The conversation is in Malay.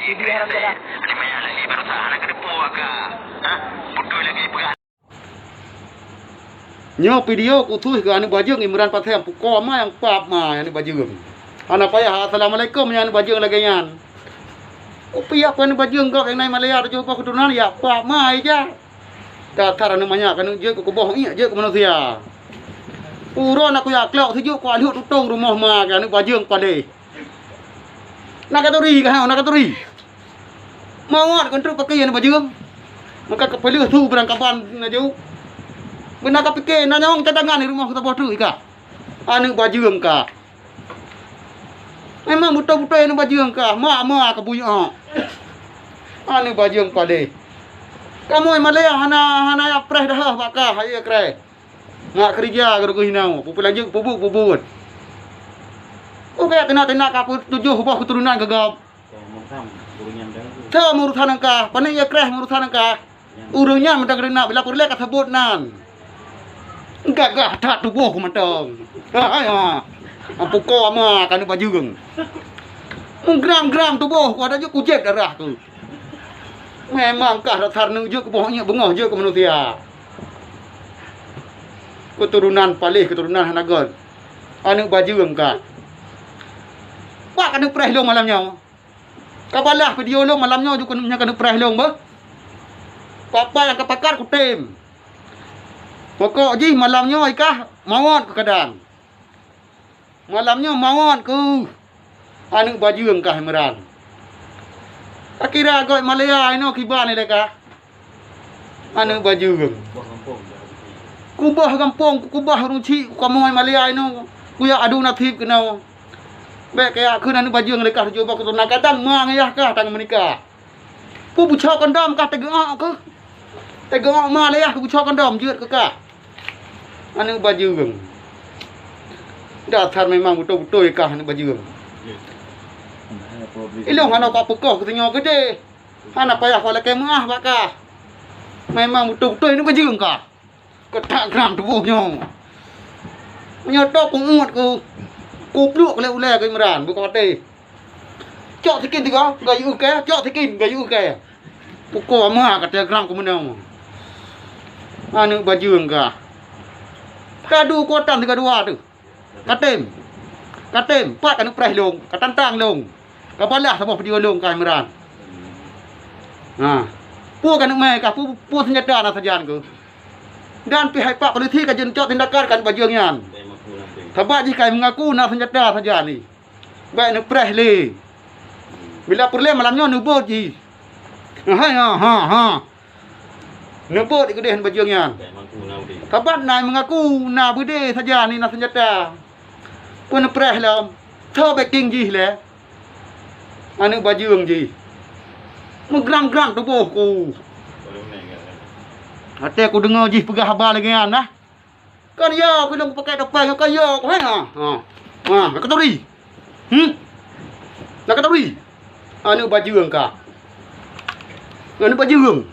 Jadi orang kadang. Macam lagi berusaha nak kena puak ke? Bodoh lagi pegang. Nyo video ku tuh ke anu bajung Imran Pathem pukul ma yang pap ma yang bajung. Ana payah assalamualaikum yang bajung lagi yan. Upiah pan bajung kau yang naik Malaya tu jumpa keturunan ya pap ma aja. Datar namanya kan je ku bohong iya je ku manusia. Uron aku ya klok tuju ku aliut utong rumah ma kan bajung pade. Nak katuri kan nak katuri. Mawat kan terus pakai yang bajung. Maka kepelih tu berangkapan naju. Benar ka fikir na nyong cadangan di rumah kita bodoh ika. Anu bajung ka. Memang betul-betul anu bajung ka. Ma ka buya. Anu bajung pade. Kamu Malaya hana apreh dah baka hai kre. Ngak kerja geru hinau. Pupulanjuk pubuk. Oke tena ka tujuh buah keturunan gegap. Tha murutan ka, pane ya kre murutan ka. Urunya mendang rena bila kurle ka sebut nan. Gagah tak tubuh ku mentong. Ampu ko ama kan bajung. Gram tubuh ku ada je kujek darah tu. Memang kah datar nuju ke bohongnya bengah je ke manusia. Keturunan palih keturunan hanagon. Anu bajung ka. Pak kan preh long malamnya. Kabalah video long malamnya juga kan preh long ba. Papa yang kepakar ku tim. Pokok ji malamnya ikah mawon ke kadang. Malamnya mawon ku. Anu bajung kah meran. Akira goi Malaya ino kiban ni deka. Anu bajung. Kubah kampung, kubah runci kamu Malaya ino. Kuya adu natib kena. Baik kaya aku anu bajung lekah coba ku nak kadang mang ya kah tang menikah. Ku bucak kondom kah tegak ke. Tegak Malaya ku bucak kondom jeut ke kah. Anu bajung. Datar memang betul-betul ikah anu bajung. Ilong hana ka pekoh ketinyo gede. Hana payah wala kemah baka. Memang betul-betul ini bajung ka. Ketak gram tubuhnya. Menyotok pengut ku. Ku pluk ule-ule ke Imran bukan mati. Cok sikin tiga gayu ke, cok sikin gayu ke. Pukul ama kata gram ku menang. Anu bajung ka. Kadu kotan 32 tu. Katem. Pak anu preh long, katantang long. Kabalah sama video long ka Imran. Pu kan mai ka pu senjata na sajan ku. Dan pihak Pak polisi ka jen cok tindakan kan bajung yan. Sebab jika mengaku na senjata saja ni. Baik nu preh le. Bila perle malamnya nubut ji. Ha. Nubut ikudehan bajung yan. Kabat na mengaku na bude saja ni na senjata. Pun preh lam. Tho backing ji le. Anu bajung ji. Megram tubuh ku. Hati aku dengar ji pegah habar lagi kan nah. Kan ya aku nak pakai depan kan ya aku nak katuri. Nak katuri. Anu bajung ka. Anu bajung.